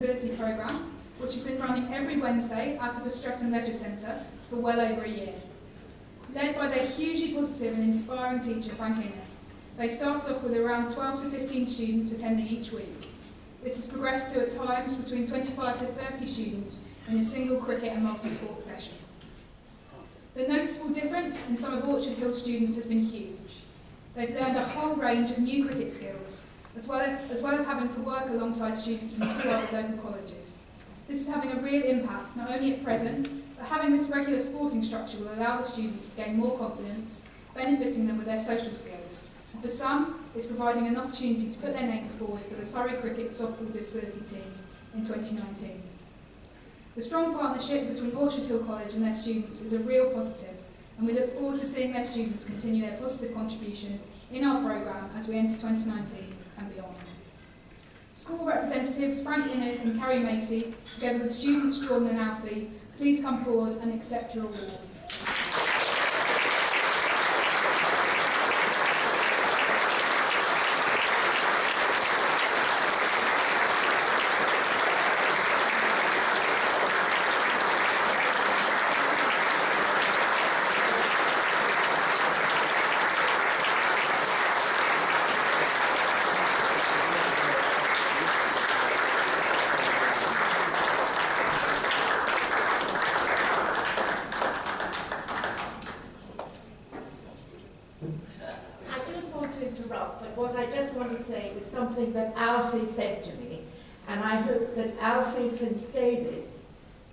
Disability programme, which has been running every Wednesday out of the Streatham Leisure Centre for well over a year. Led by their hugely positive and inspiring teacher, Frank Innes, they started off with around 12 to 15 students attending each week. This has progressed to at times between 25 to 30 students in a single cricket and multi-sport session. The noticeable difference in some of Orchard Hill's students has been huge. They've learned a whole range of new cricket skills, as well as having to work alongside students from 2 other local colleges. This is having a real impact, not only at present, but having this regular sporting structure will allow the students to gain more confidence, benefiting them with their social skills. And for some, it's providing an opportunity to put their names forward for the Surrey Cricket Softball Disability Team in 2019. The strong partnership between Orchard Hill College and their students is a real positive, and we look forward to seeing their students continue their positive contribution in our programme as we enter 2019 and beyond. School representatives Frank Innes and Carrie Macy, together with students Jordan and Alfie, please come forward and accept your awards. Something that Alfie said to me, and I hope that Alfie can say this.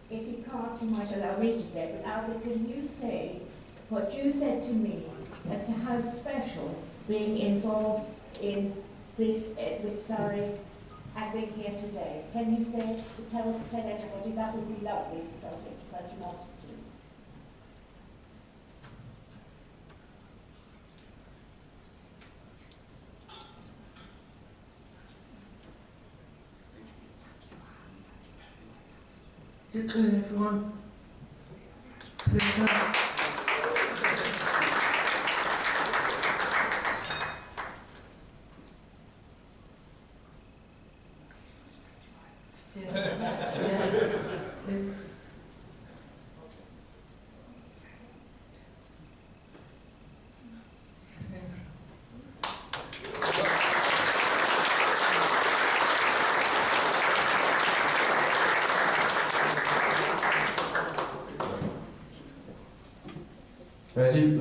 If he can't, he might allow me to say it, but Alfie, can you say what you said to me as to how special being involved in this with Surrey and being here today? Can you say, to tell everybody, that would be lovely if you felt it, but you wanted to. Is it clear, everyone? Please I think we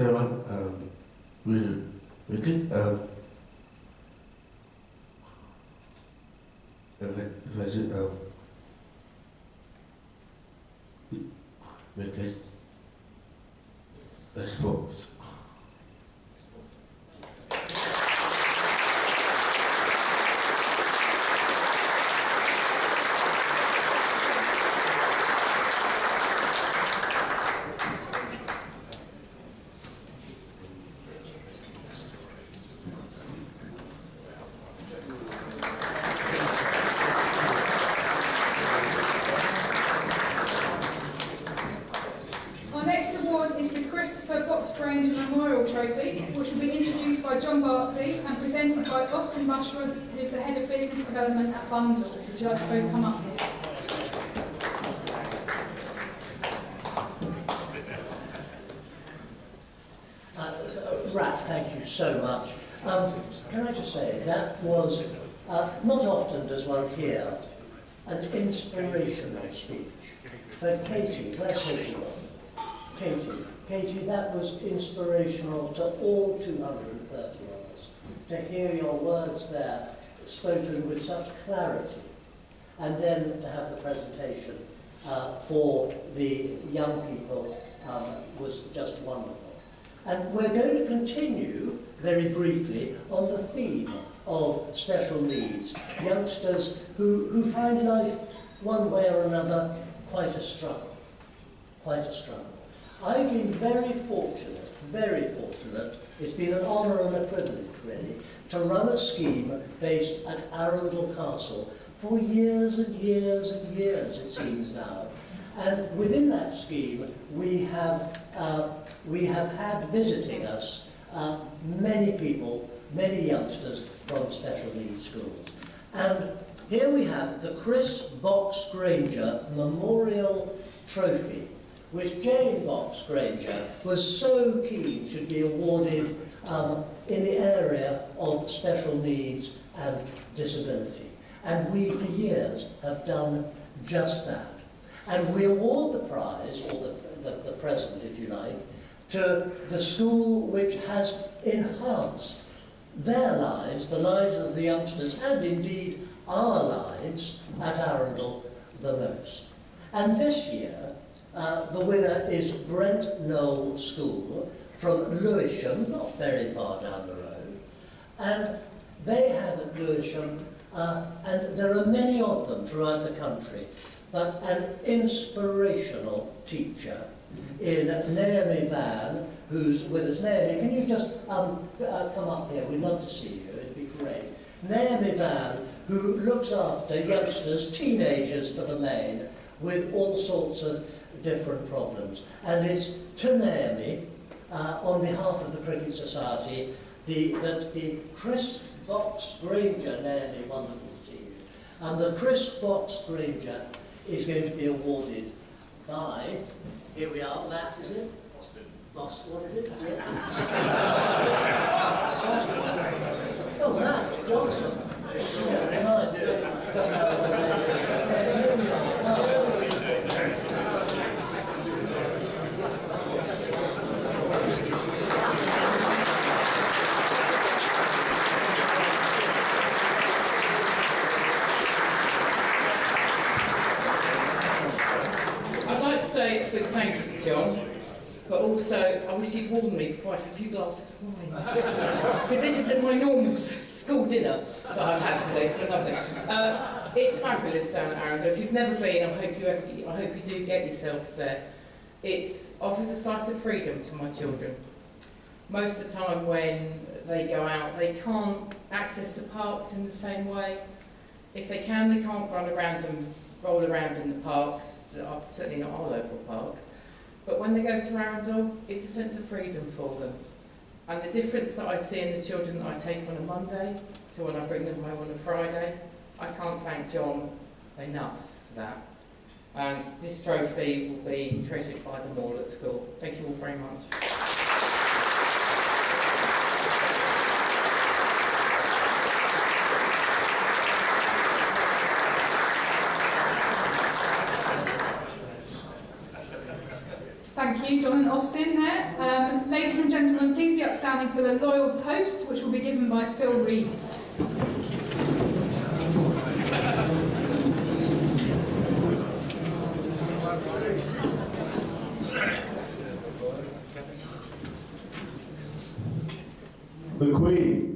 did make it sports. Which will be introduced by John Barclay and presented by Austin Bushra, who's the Head of Business Development at Bunzl. Would you like to both come up here? Raph, thank you so much. Can I just say, that was, not often does one hear an inspirational speech. But Katie, where's Katie gone? Katie, that was inspirational to all 230 of us, to hear your words there spoken with such clarity, and then to have the presentation for the young people was just wonderful. And we're going to continue very briefly on the theme of special needs, youngsters who find life one way or another quite a struggle. I've been very fortunate, it's been an honour and a privilege really, to run a scheme based at Arundel Castle for years and years and years, it seems now. And within that scheme, we have had visiting us many people, many youngsters from special needs schools. And here we have the Chris Box Granger Memorial Trophy, which Jane Box Granger was so keen should be awarded in the area of special needs and disability. And we, for years, have done just that. And we award the prize, or the present, if you like, to the school which has enhanced their lives, the lives of the youngsters, and indeed our lives at Arundel the most. And this year, the winner is Brent Knoll School from Lewisham, not very far down the road. And they have at Lewisham, and there are many of them throughout the country, but an inspirational teacher in Naomi Van, who's with us. Naomi, can you just come up here? We'd love to see you. It'd be great. Naomi Van, who looks after youngsters, teenagers for the main, with all sorts of different problems. And it's to Naomi, on behalf of the Cricket Society, that the Chris Box Granger, Naomi, wonderful to see you, and the Chris Box Granger is going to be awarded by, here we are, Matt, is it? Boston, what is it? Oh, Matt Johnson. I'd like to say a big thank you to John, but also I wish he'd warned me before I'd have a few glasses of wine. Because this isn't my normal school dinner that I've had today, it's been lovely. It's fabulous down at Arundel. If you've never been, I hope you do get yourselves there. It offers a slice of freedom to my children. Most of the time when they go out, they can't access the parks in the same way. If they can, they can't roll around in the parks, that are certainly not our local parks. But when they go to Arundel, it's a sense of freedom for them. And the difference that I see in the children that I take on a Monday to when I bring them home on a Friday, I can't thank John enough for that. And this trophy will be treasured by them all at school. Thank you all very much. Thank you, John and Austin there. Ladies and gentlemen, please be upstanding for the Loyal Toast, which will be given by Phil Reeves. The Queen.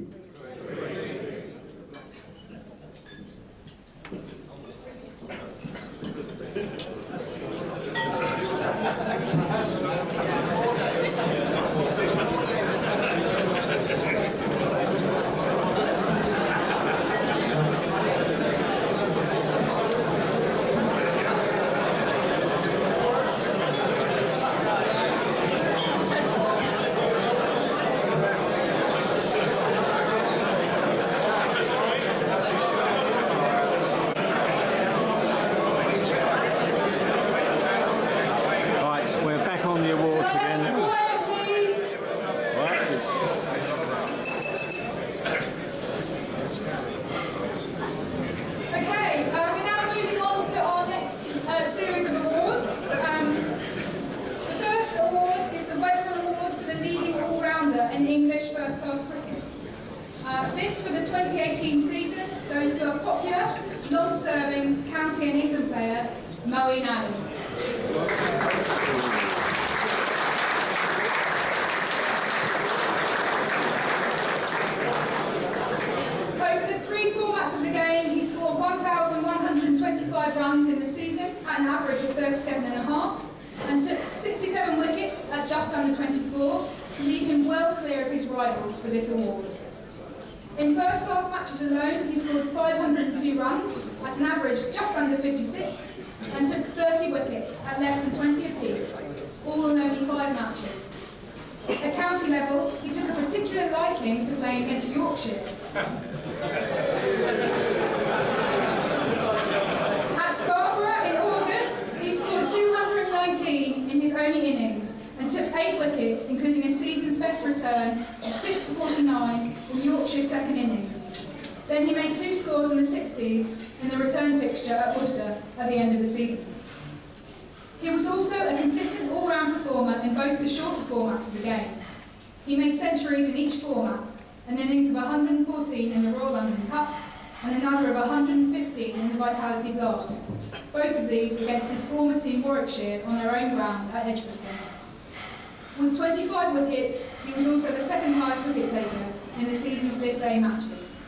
This, for the 2018 season, goes to a popular, long-serving county and England player, Moeen Ali. Over the 3 formats of the game, he scored 1,125 runs in the season at an average of 37.5 and took 67 wickets at just under 24 to leave him well clear of his rivals for this award. In first-class matches alone, he scored 502 runs at an average just under 56 and took 30 wickets at less than 20 apiece, all in only 5 matches. At county level, he took a particular liking to playing against Yorkshire. wickets, including a season's best return of 6 for 49 in Yorkshire's second innings. Then he made 2 scores in the 60s in the return fixture at Worcester at the end of the season. He was also a consistent all-round performer in both the shorter formats of the game. He made centuries in each format, an innings of 114 in the Royal London Cup and another of 115 in the Vitality Blast, both of these against his former team Warwickshire on their own ground at Edgbaston. With 25 wickets, he was also the second highest wicket taker in the season's List A matches.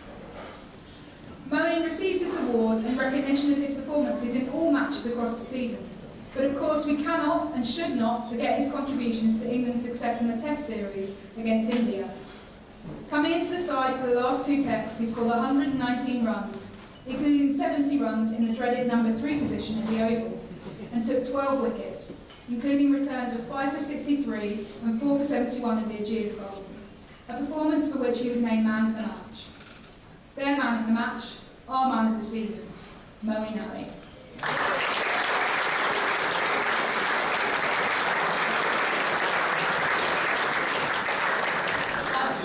Moeen receives this award in recognition of his performances in all matches across the season, but of course we cannot and should not forget his contributions to England's success in the Test series against India. Coming into the side for the last 2 tests, he scored 119 runs, including 70 runs in the dreaded number 3 position at the Oval, and took 12 wickets, including returns of 5 for 63 and 4 for 71 in the Ageas Bowl, a performance for which he was named man of the match. Their man of the match, our man of the season, Moeen Ali.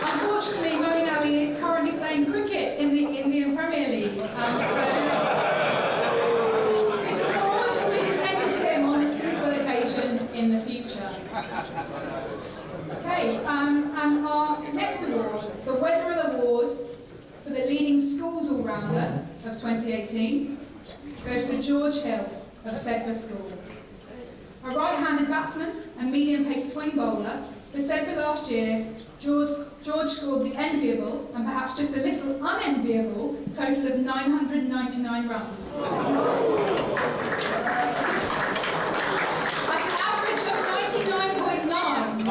Unfortunately, Moeen Ali is currently playing cricket in the Indian Premier League, so his award will be presented to him on a suitable occasion in the future. Okay, and our next award, the Weatherall Award for the leading schools all-rounder of 2018, goes to George Hill of Sedbergh School. A right-handed batsman and medium-pace swing bowler, for Sedbergh last year, George scored the enviable, and perhaps just a little unenviable, total of 999 runs. That's an average of 99.9.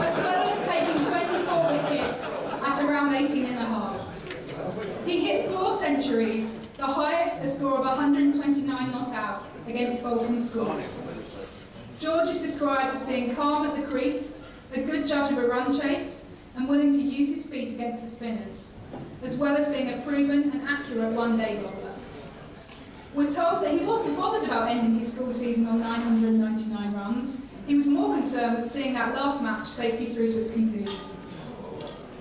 As well as taking 24 wickets at around 18.5. He hit 4 centuries, the highest, a score of 129 not out, against Bolton School. George is described as being calm at the crease, a good judge of a run chase, and willing to use his feet against the spinners, as well as being a proven and accurate one-day bowler. We're told that he wasn't bothered about ending his school season on 999 runs. He was more concerned with seeing that last match safely through to its conclusion.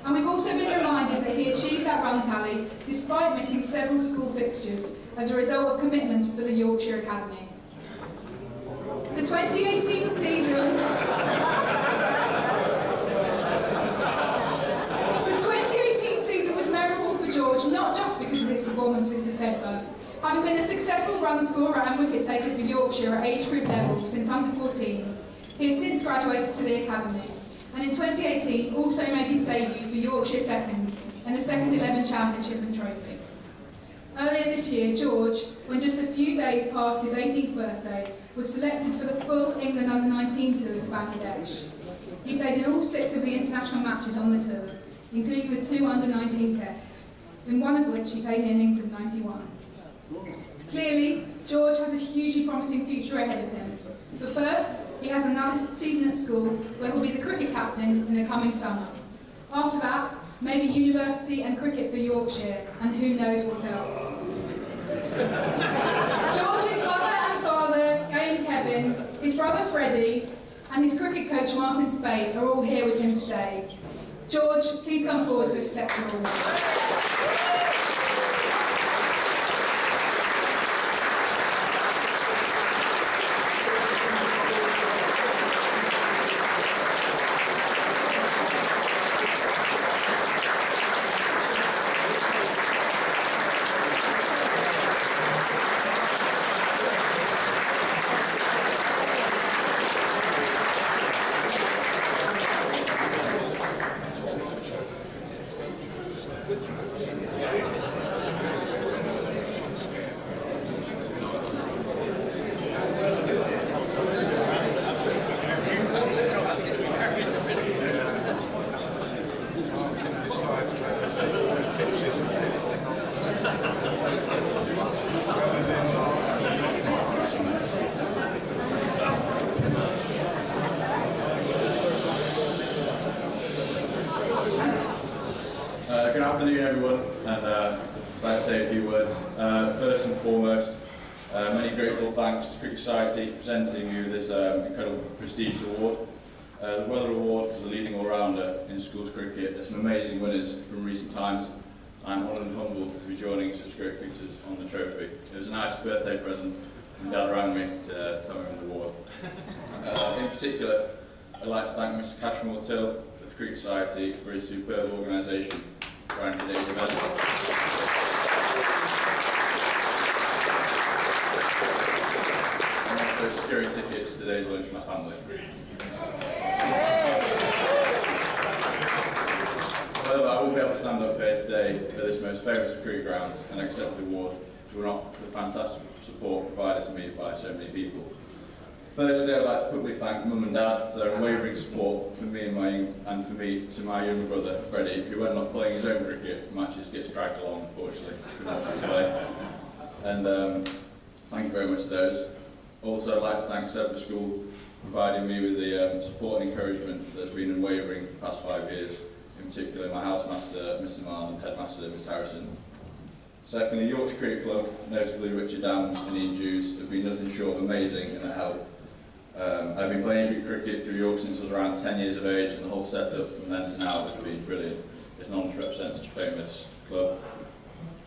And we've also been reminded that he achieved that run tally despite missing several school fixtures as a result of commitments for the Yorkshire Academy. The 2018 season was memorable for George, not just because of his performances for Sedbergh. Having been a successful run scorer and wicket taker for Yorkshire at age group level since under 14s, he has since graduated to the Academy, and in 2018 also made his debut for Yorkshire Second in the Second 11 Championship and Trophy. Earlier this year, George, when just a few days past his 18th birthday, was selected for the full England Under-19 tour to Bangladesh. He played in all 6 of the international matches on the tour, including the 2 Under-19 tests, in one of which he played an innings of 91. Clearly, George has a hugely promising future ahead of him. But first, he has another season at school where he'll be the cricket captain in the coming summer. After that, maybe university and cricket for Yorkshire, and who knows what else. George's mother and father, Gay and Kevin, his brother Freddie, and his cricket coach Martin Spade are all here with him today. George, please come forward to accept your award. Good afternoon, everyone, and I'd like to say a few words. First and foremost, Many grateful thanks to Cricket Society for presenting me with this incredible prestigious award. The Weather Award for the leading all-rounder in schools cricket. There's some amazing winners from recent times. I'm honoured and humbled to be joining such great cricketers on the trophy. It was a nice birthday present when Dad rang me to tell me about the award. In particular, I'd like to thank Mr. Cashmore Till of the Cricket Society for his superb organisation around today's event. And also securing tickets to today's lunch for my family. However, I won't be able to stand up here today at this most famous of cricket grounds and accept the award if it were not for the fantastic support provided to me by so many people. Firstly, I'd like to publicly thank Mum and Dad for their unwavering support for me to my younger brother Freddie, who, when not playing his own cricket matches, gets dragged along, unfortunately, to play. And thank you very much to those. Also, I'd like to thank Seb, the school, for providing me with the support and encouragement that's been unwavering for the past 5 years. In particular, my housemaster, Mr. Marr, and headmaster, Mr. Harrison. Secondly, Yorkshire Cricket Club, notably Richard Dams and Ian Jews, have been nothing short of amazing in their help. I've been playing injury cricket through York since I was around 10 years of age, and the whole setup from then to now has been brilliant. It's an honour to represent such a famous club.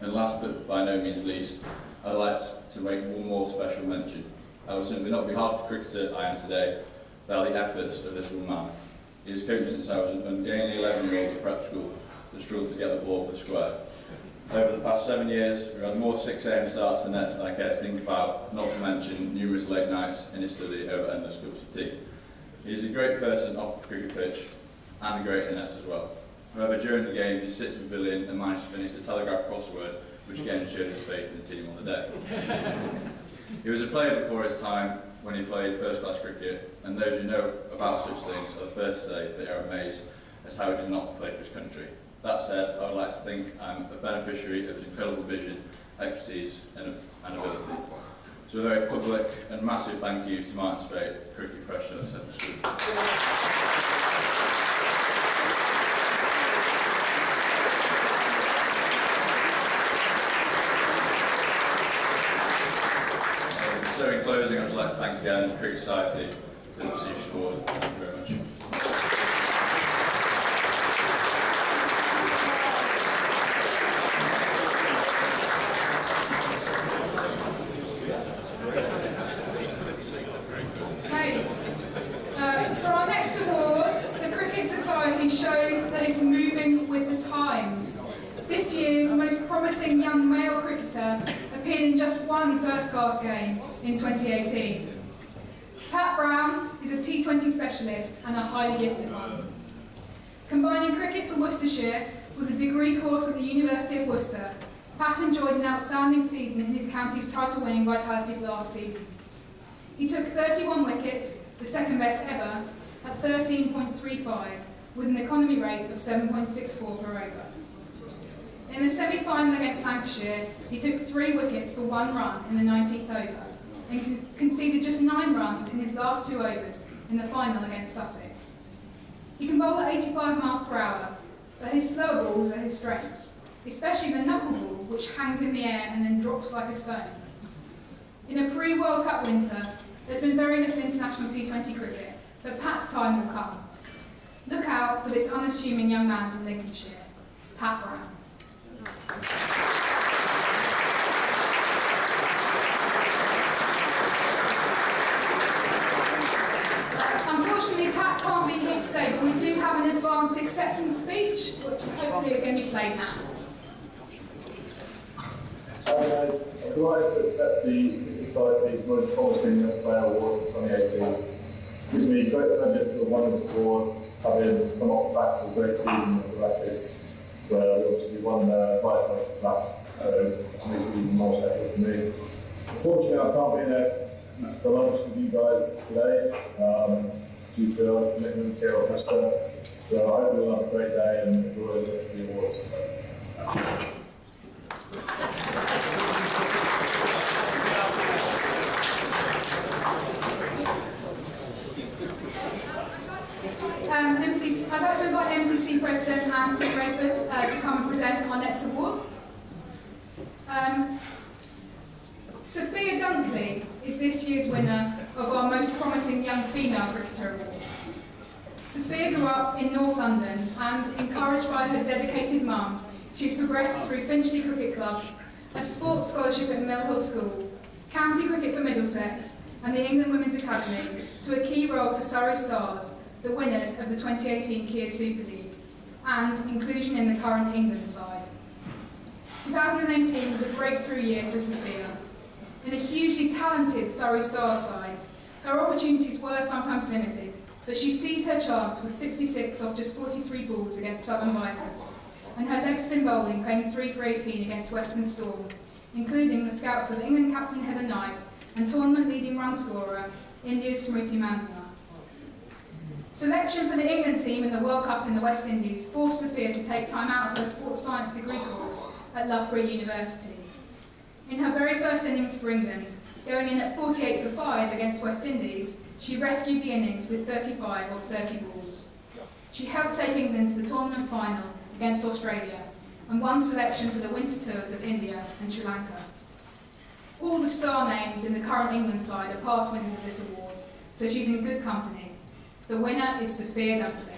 And last but by no means least, I'd like to make one more special mention. I would simply not be half the cricketer I am today without the efforts of this one man. He has coached since I was an ungainly 11-year-old at prep school that struggled to get the ball for the square. Over the past 7 years, we've had more 6 AM starts than nets than I care to think about, not to mention numerous late nights in his study over endless cups of tea. He's a great person off the cricket pitch and a great in nets as well. However, during the games, he sits in the pavilion and managed to finish the Telegraph crossword, which again showed his faith in the team on the day. He was a player before his time when he played first-class cricket, and those who know about such things are the first to say they are amazed as how he did not play for his country. That said, I would like to think I'm a beneficiary of his incredible vision, expertise and ability. So a very public and massive thank you to Martin Spate, cricket professional at Central School. So in closing, I'd just like to thank again the Cricket Society for the prestigious award. Thank you very much. For our next award, the Cricket Society shows that it's moving with the times. This year's most promising young male cricketer appeared in just one first-class game in 2018. Pat Brown is a T20 specialist and a highly gifted one. Combining cricket for Worcestershire with a degree course at the University of Worcester, Pat enjoyed an outstanding season in his county's title-winning Vitality last season. He took 31 wickets, the second best ever, at 13.35, with an economy rate of 7.64 per over. In the semi-final against Lancashire, he took 3 wickets for 1 run in the 19th over, and conceded just 9 runs in his last 2 overs in the final against Sussex. He can bowl at 85 miles per hour, but his slower balls are his strength, especially the knuckle ball, which hangs in the air and then drops like a stone. In a pre-World Cup winter, there's been very little international T20 cricket, but Pat's time will come. Look out for this unassuming young man from Lincolnshire, Pat Brown. Unfortunately, Pat can't be here today, but we do have an advanced acceptance speech, which hopefully is going to be played now. Hi guys, I'm delighted to accept the Society's Most Promising Young Player Award for 2018. It gives me great pleasure to have won this award, having come off the back of a great season at the Rapids, where we obviously won Vitality last, so it makes it even more special for me. Unfortunately, I can't be there for lunch with you guys today due to other commitments here at Worcester, so I hope you'll have a great day and enjoy the rest of the awards. I'd like to invite MCC President Anthony Rayford to come and present our next award. Sophia Dunkley is this year's winner of our Most Promising Young Female Cricketer Award. Sophia grew up in North London and, encouraged by her dedicated mum, she's progressed through Finchley Cricket Club, a sports scholarship at Mill Hill School, county cricket for Middlesex, and the England Women's Academy to a key role for Surrey Stars, the winners of the 2018 Kia Super League, and inclusion in the current England side. 2018 was a breakthrough year for Sophia. In a hugely talented Surrey Stars side, her opportunities were sometimes limited, but she seized her chance with 66 off just 43 balls against Southern Vipers, and her leg spin bowling claimed 3 for 18 against Western Storm, including the scalps of England captain Heather Knight and tournament leading run scorer India's Smriti Mandana. Selection for the England team in the World Cup in the West Indies forced Sophia to take time out of her sports science degree course at Loughborough University. In her very first innings for England, going in at 48 for 5 against West Indies, she rescued the innings with 35 off 30 balls. She helped take England to the tournament final against Australia and won selection for the winter tours of India and Sri Lanka. All the star names in the current England side are past winners of this award, so she's in good company. The winner is Sophia Dunkley.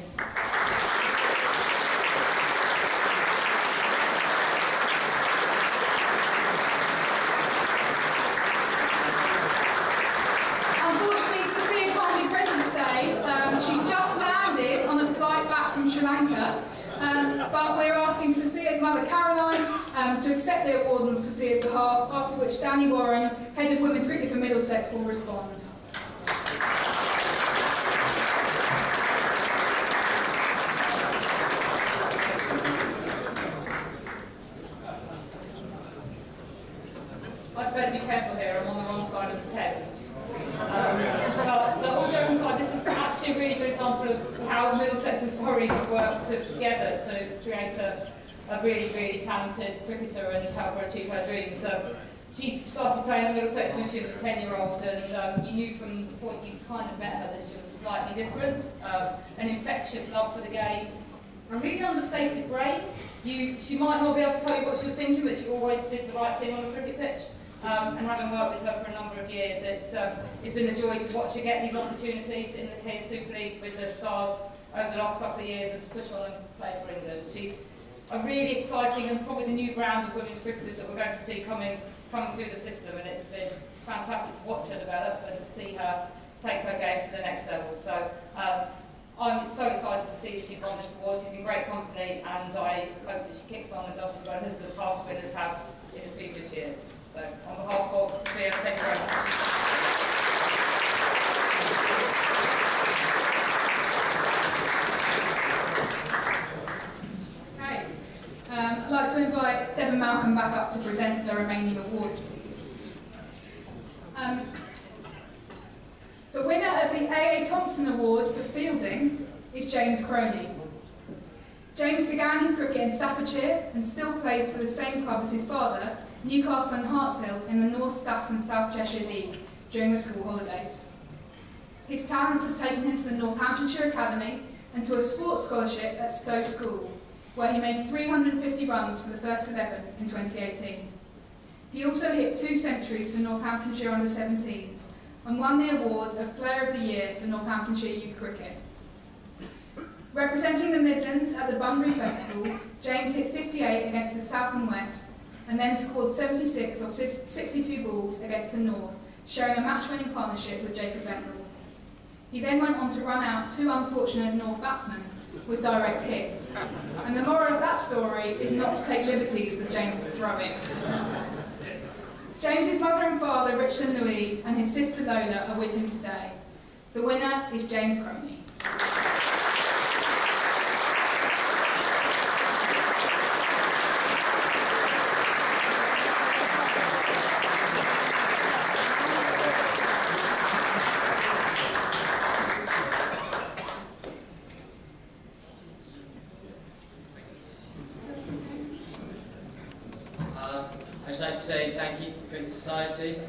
Unfortunately, Sophia can't be present today. She's just landed on a flight back from Sri Lanka, but we're asking Sophia's mother, Caroline, to accept the award on Sophia's behalf, after which Danny Warren, Head of Women's Cricket for Middlesex, will respond. I'd better be careful here, I'm on the wrong side of the Thames. But all joking aside, this is actually a really good example of how Middlesex and Surrey could work together to create a really, really talented cricketer and help her achieve her dreams. She started playing at Middlesex when she was a 10-year-old, and you knew from the point you kind of met her that she was slightly different, an infectious love for the game, a really understated brain. She might not be able to tell you what she was thinking, but she always did the right thing on the cricket pitch. And having worked with her for a number of years, it's been a joy to watch her get these opportunities in the Kia Super League with the Stars over the last couple of years and to push on and play for England. She's a really exciting and probably the new brand of women's cricketers that we're going to see coming through the system, and it's been fantastic to watch her develop and to see her take her game to the next level. So I'm so excited to see that she's won this award. She's in great company, and I hope that she kicks on and does as well as the past winners have in the previous years. So on behalf of Sophia, thank you very much. Okay. I'd like to invite Devon Malcolm back up to present the remaining awards, please. The winner of the A.A. Thompson Award for Fielding is James Croney. James began his cricket in Staffordshire and still plays for the same club as his father, Newcastle and Hartshill, in the North Staffs and South Cheshire League during the school holidays. His talents have taken him to the Northamptonshire Academy and to a sports scholarship at Stowe School, where he made 350 runs for the first 11 in 2018. He also hit 2 centuries for Northamptonshire under-17s and won the award of Player of the Year for Northamptonshire Youth Cricket. Representing the Midlands at the Bunbury Festival, James hit 58 against the South and West, and then scored 76 off 62 balls against the North, sharing a match-winning partnership with Jacob Beckrell. He then went on to run out 2 unfortunate North batsmen with direct hits. And the moral of that story is not to take liberties with James's throwing. James's mother and father, Richard and Louise, and his sister Lola are with him today. The winner is James Croney. I'd just like to say thank you to the Cricket Society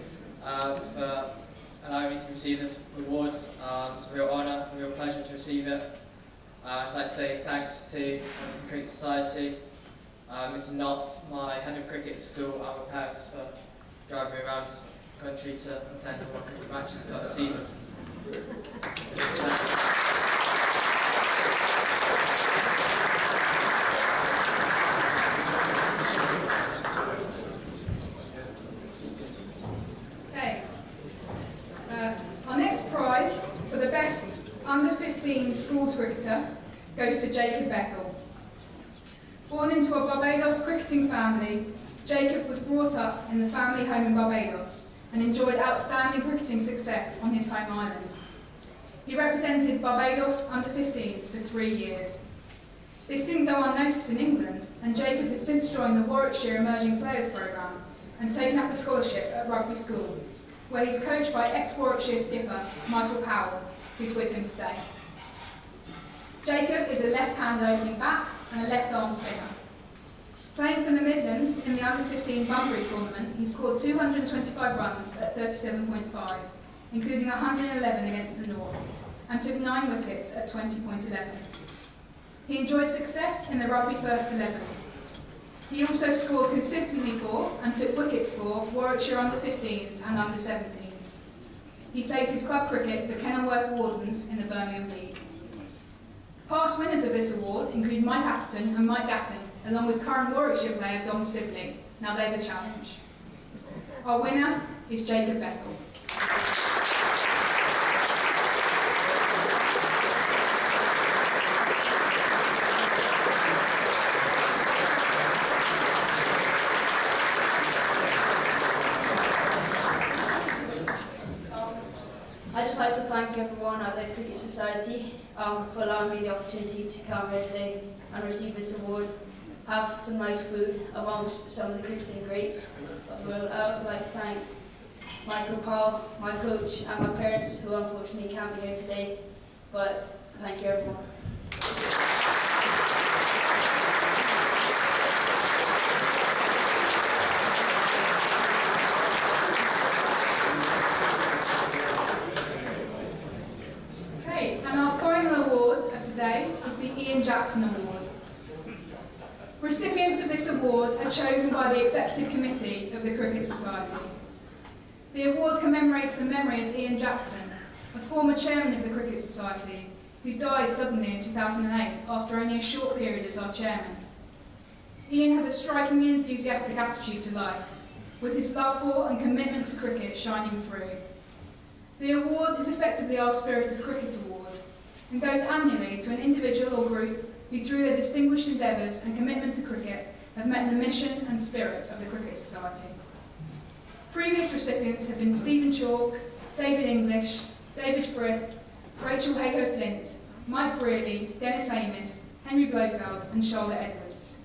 for allowing me to receive this award. It's a real honour, a real pleasure to receive it. I'd just like to say thanks to the Cricket Society, Mr. Knott, my head of cricket at school, and my parents for driving me around the country to attend all my cricket matches throughout the season. Okay. Our next prize for the best under-15 schools cricketer goes to Jacob Bethel. Born into a Barbados cricketing family, Jacob was brought up in the family home in Barbados and enjoyed outstanding cricketing success on his home island. He represented Barbados under-15s for 3 years. This didn't go unnoticed in England, and Jacob has since joined the Warwickshire Emerging Players Programme and taken up a scholarship at rugby school, where he's coached by ex-Warwickshire skipper Michael Powell, who's with him today. Jacob is a left-hand opening back and a left-arm spinner. Playing for the Midlands in the under-15 Bunbury tournament, he scored 225 runs at 37.5, including 111 against the North, and took 9 wickets at 20.11. He enjoyed success in the rugby first 11. He also scored consistently for and took wickets for Warwickshire under-15s and under-17s. He plays his club cricket for Kenilworth Wardens in the Birmingham League. Past winners of this award include Mike Atherton and Mike Gatton, along with current Warwickshire player Dom Sibley. Now there's a challenge. Our winner is Jacob Bethel. I'd just like to thank everyone at the Cricket Society for allowing me the opportunity to come here today and receive this award, have some nice food amongst some of the cricketing greats. I'd also like to thank Michael Powell, my coach, and my parents, who unfortunately can't be here today, but thank you everyone. Is the Ian Jackson Award. Recipients of this award are chosen by the Executive Committee of the Cricket Society. The award commemorates the memory of Ian Jackson, a former chairman of the Cricket Society, who died suddenly in 2008 after only a short period as our chairman. Ian had a strikingly enthusiastic attitude to life, with his love for and commitment to cricket shining through. The award is effectively our Spirit of Cricket Award, and goes annually to an individual or group who, through their distinguished endeavours and commitment to cricket, have met the mission and spirit of the Cricket Society. Previous recipients have been Stephen Chalk, David English, David Frith, Rachel Hayhoe-Flint, Mike Brearley, Dennis Amos, Henry Blofeld and Charlotte Edwards.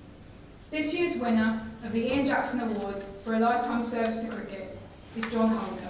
This year's winner of the Ian Jackson Award for a lifetime service to cricket is John Holder.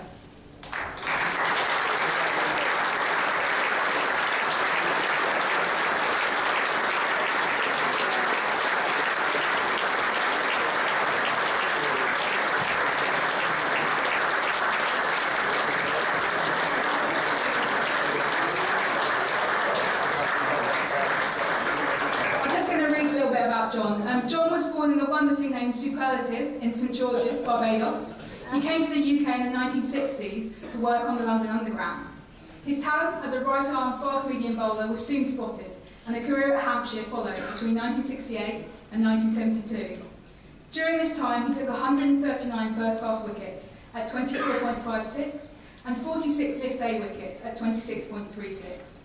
John was born in the wonderfully named Superlative in St George's, Barbados. He came to the UK in the 1960s to work on the London Underground. His talent as a right-arm fast-medium bowler was soon spotted, and a career at Hampshire followed between 1968 and 1972. During this time, he took 139 first-class wickets at 24.56 and 46 List A wickets at 26.36.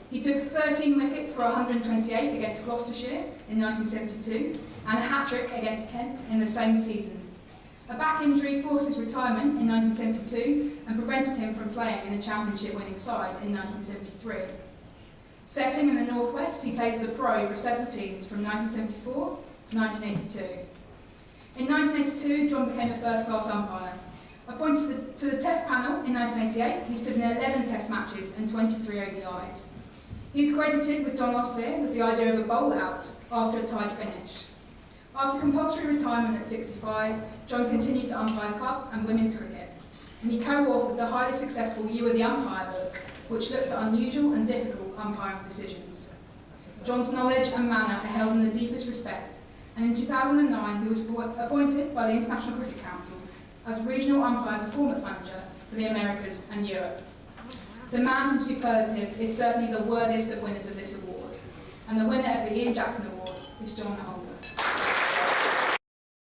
He took 13 wickets for 128 against Gloucestershire in 1972 and a hat-trick against Kent in the same season. A back injury forced his retirement in 1972 and prevented him from playing in the championship-winning side in 1973. Settling in the North West, he played as a pro for several teams from 1974 to 1982. In 1982, John became a first-class umpire. Appointed to the Test panel in 1988, he stood in 11 Test matches and 23 ODIs. He is credited with Don Osler with the idea of a bowl out after a tied finish. After compulsory retirement at 65, John continued to umpire club and women's cricket, and he co-authored the highly successful You Are the Umpire book, which looked at unusual and difficult umpiring decisions. John's knowledge and manner are held in the deepest respect, and in 2009 he was appointed by the International Cricket Council as Regional Umpire Performance Manager for the Americas and Europe. The man from Superlative is certainly the worthiest of winners of this award, and the winner of the Ian Jackson Award is John Holder.